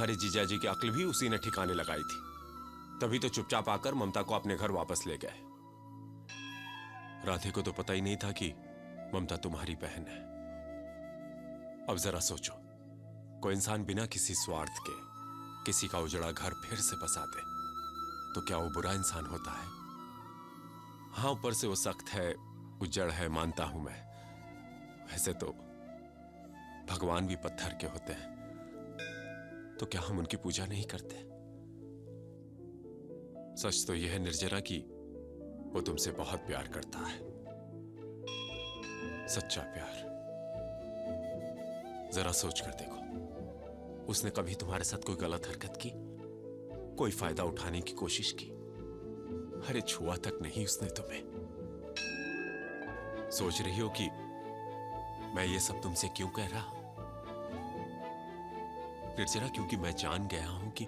तुम्हारे जीजाजी की अक्ल भी उसी ने ठिकाने लगाई थी, तभी तो चुपचाप आकर ममता को अपने घर वापस ले गए। राधे को तो पता ही नहीं था कि ममता तुम्हारी बहन है। अब जरा सोचो, कोई इंसान बिना किसी स्वार्थ के किसी का उजड़ा घर फिर से बसा दे तो क्या वो बुरा इंसान होता है? हाँ, ऊपर से वो सख्त है, उजड़ है, मानता हूं मैं। वैसे तो भगवान भी पत्थर के होते हैं, तो क्या हम उनकी पूजा नहीं करते? सच तो यह है निर्जरा कि वो तुमसे बहुत प्यार करता है, सच्चा प्यार। जरा सोच कर देखो, उसने कभी तुम्हारे साथ कोई गलत हरकत की, कोई फायदा उठाने की कोशिश की? अरे छुआ तक नहीं उसने तुम्हें। सोच रही हो कि मैं ये सब तुमसे क्यों कह रहा हूं? निर्जरा, क्योंकि मैं जान गया हूं कि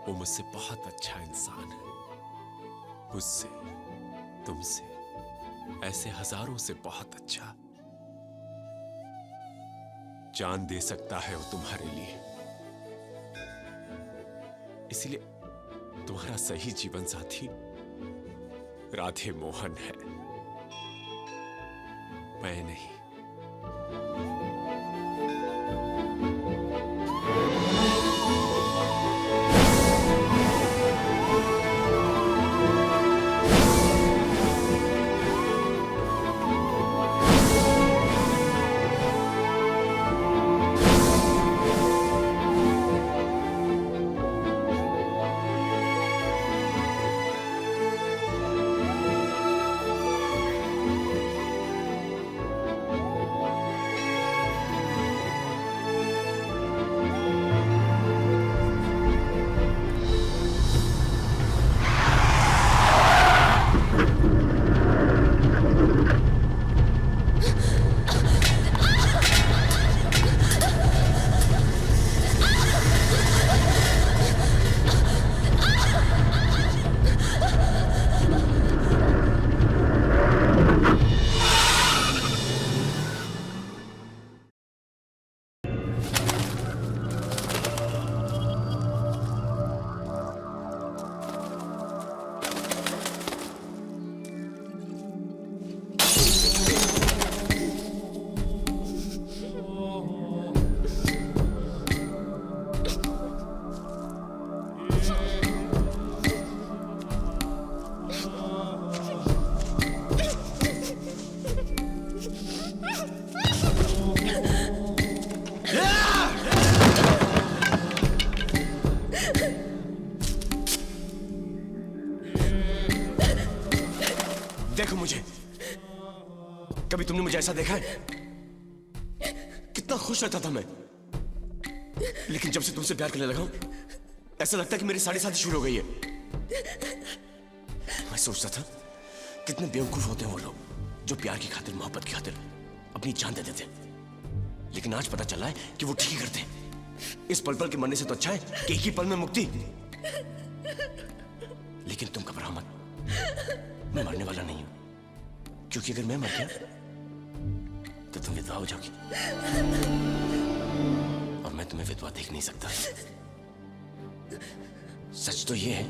वो मुझसे बहुत अच्छा इंसान है। मुझसे, तुमसे, ऐसे हजारों से बहुत अच्छा। जान दे सकता है वो तुम्हारे लिए। इसलिए तुम्हारा सही जीवन साथी राधे मोहन है, मैं नहीं। देखो मुझे, कभी तुमने मुझे ऐसा देखा है? कितना खुश रहता था मैं, लेकिन जब से तुमसे प्यार करने लगा हूं, ऐसा लगता है कि मेरी सारी शादी शुरू हो गई है। मैं सोचता था कितने बेवकूफ होते हैं वो लोग जो प्यार की खातिर, मोहब्बत की खातिर अपनी जान दे देते, लेकिन आज पता चला है कि वो ठीक ही करते हैं। इस पल पल के मरने से तो अच्छा है कि एक ही पल में मुक्ति। लेकिन तुम घबराओ मत, मैं मरने वाला नहीं हूं, क्योंकि अगर मैं मर गया तो तुम विधवा हो जाओगी, और मैं तुम्हें विधवा देख नहीं सकता। सच तो ये है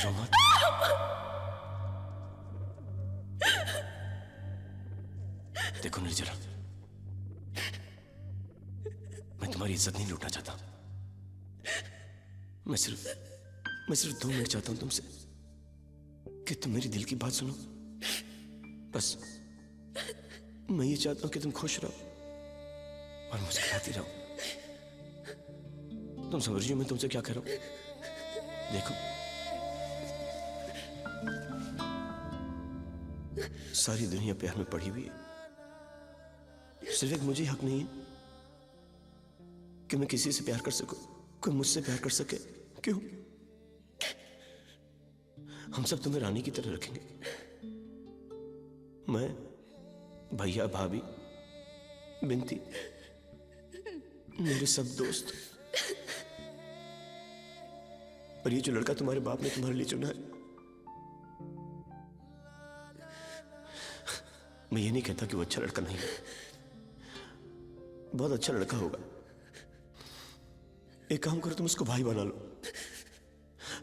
रोमन, देखो निर्जरा, तुम्हारी इज्जत नहीं लूटना चाहता। मैं सिर्फ 2 मिनट चाहता हूं तुमसे कि तुम मेरी दिल की बात सुनो। बस मैं ये चाहता हूं कि तुम खुश रहो और मुस्कुराती रहो। तुम समझ रही हो मैं तुमसे क्या कर रहा हूं? देखो, सारी दुनिया प्यार में पड़ी हुई है, सिर्फ एक मुझे हक नहीं है कि मैं किसी से प्यार कर सकूं, कोई मुझसे प्यार कर सके। क्यों? हम सब तुम्हें रानी की तरह रखेंगे। मैं, भैया, भाभी, बिनती, मेरे सब दोस्त। और ये जो लड़का तुम्हारे बाप ने तुम्हारे लिए चुना है, मैं ये नहीं कहता कि वो अच्छा लड़का नहीं है, बहुत अच्छा लड़का होगा। एक काम करो, तुम उसको भाई बना लो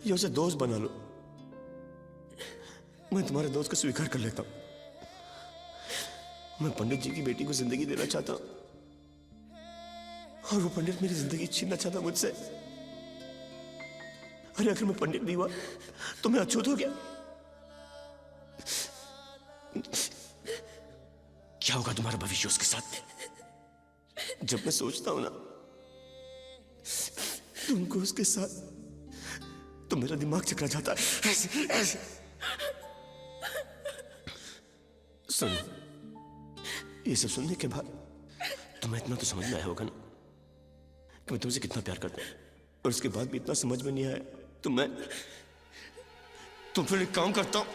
या उसे दोस्त बना लो। मैं तुम्हारे दोस्त को स्वीकार कर लेता हूं। मैं पंडित जी की बेटी को जिंदगी देना चाहता हूं और वो पंडित मेरी जिंदगी छीनना चाहता मुझसे। अरे अगर मैं पंडित नहीं हुआ तो मैं अछूत हो गया। क्या होगा तुम्हारा भविष्य उसके साथ? जब मैं सोचता हूं ना तुमको उसके साथ, तो मेरा दिमाग चकरा जाता है। सुन, ये सब सुनने के बाद तुम्हें इतना तो समझ में आया होगा ना कि मैं तुमसे कितना प्यार करता हूं। और उसके बाद भी इतना समझ में नहीं आया तो फिर एक काम करता हूं।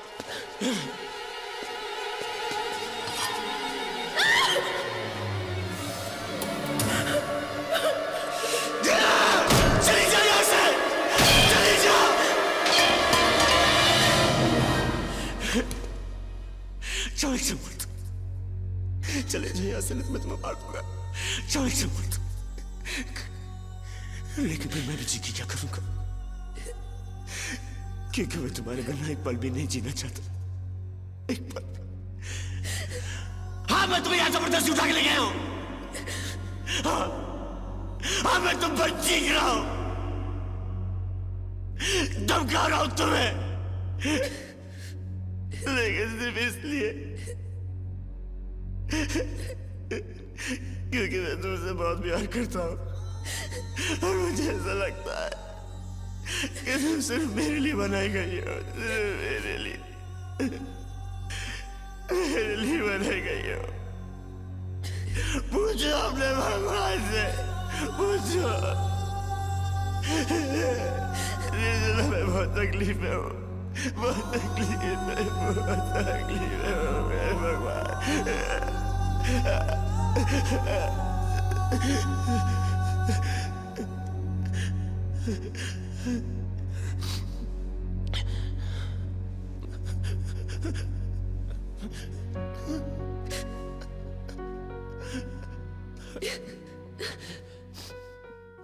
चली जा यहां से, चली जा। चलो एक मत, चले जाइए यहां से, मैं तुम्हें मार दूंगा। चलो एक मत, लेकिन फिर मैं भी जी की क्या करूंगा, क्योंकि मैं तुम्हारे बिना एक पल भी नहीं जीना चाहता। एक पल। हाँ, मैं तुम्हें यहां जबरदस्ती उठा के ले गया हूं। हाँ, मैं तुम पर चीख रहा हूं, धमका रहा हूं तुम्हें, लेकिन सिर्फ इसलिए क्योंकि मैं तुमसे बहुत प्यार करता हूं और मुझे ऐसा लगता है कि तुम सिर्फ मेरे लिए बनाई गई हो, सिर्फ मेरे लिए बनाई गई हो। पूछो अपने भगवान से, पूछो। मैं बहुत तकलीफ में हूँ, बहुत तकलीफ में हूँ मेरे भगवान।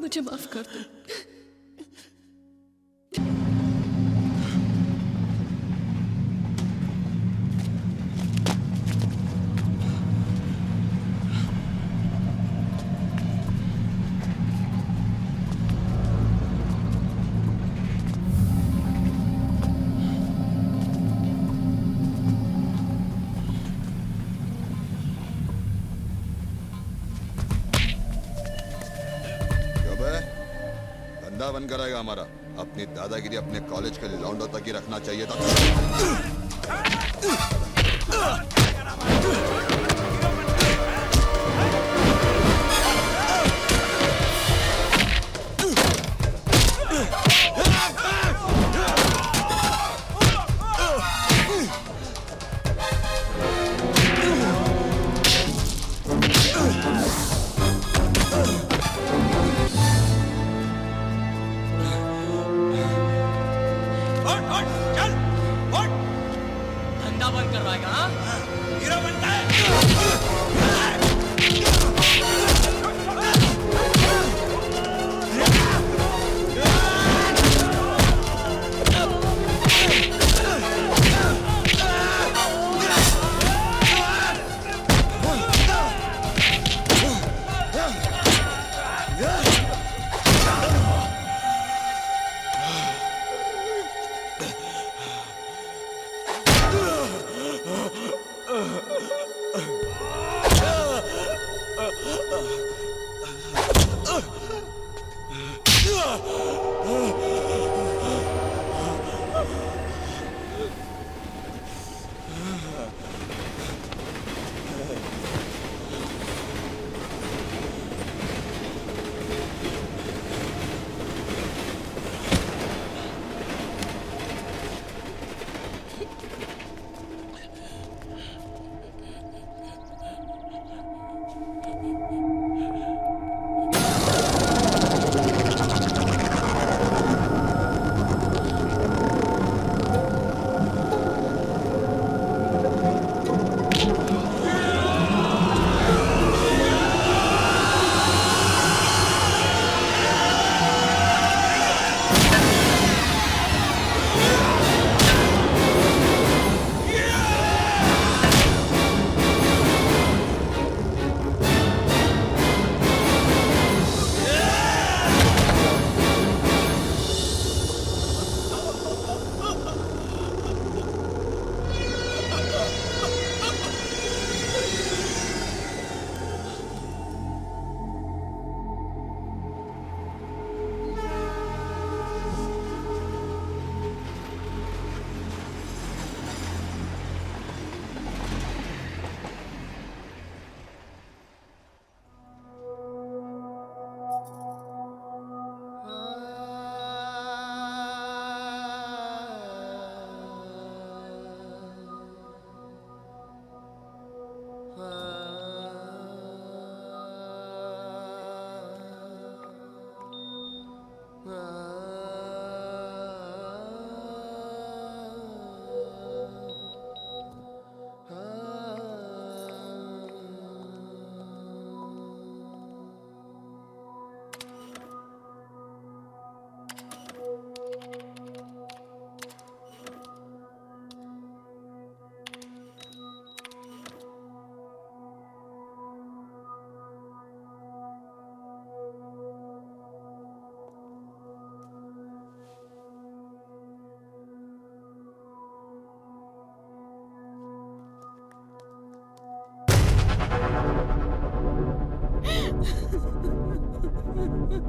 मुझे माफ कर दो। बन कराएगा हमारा। अपनी दादागिरी अपने कॉलेज के लौंडों तक ही रखना चाहिए था। धंधा बंद कर Ha ha ha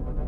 ha.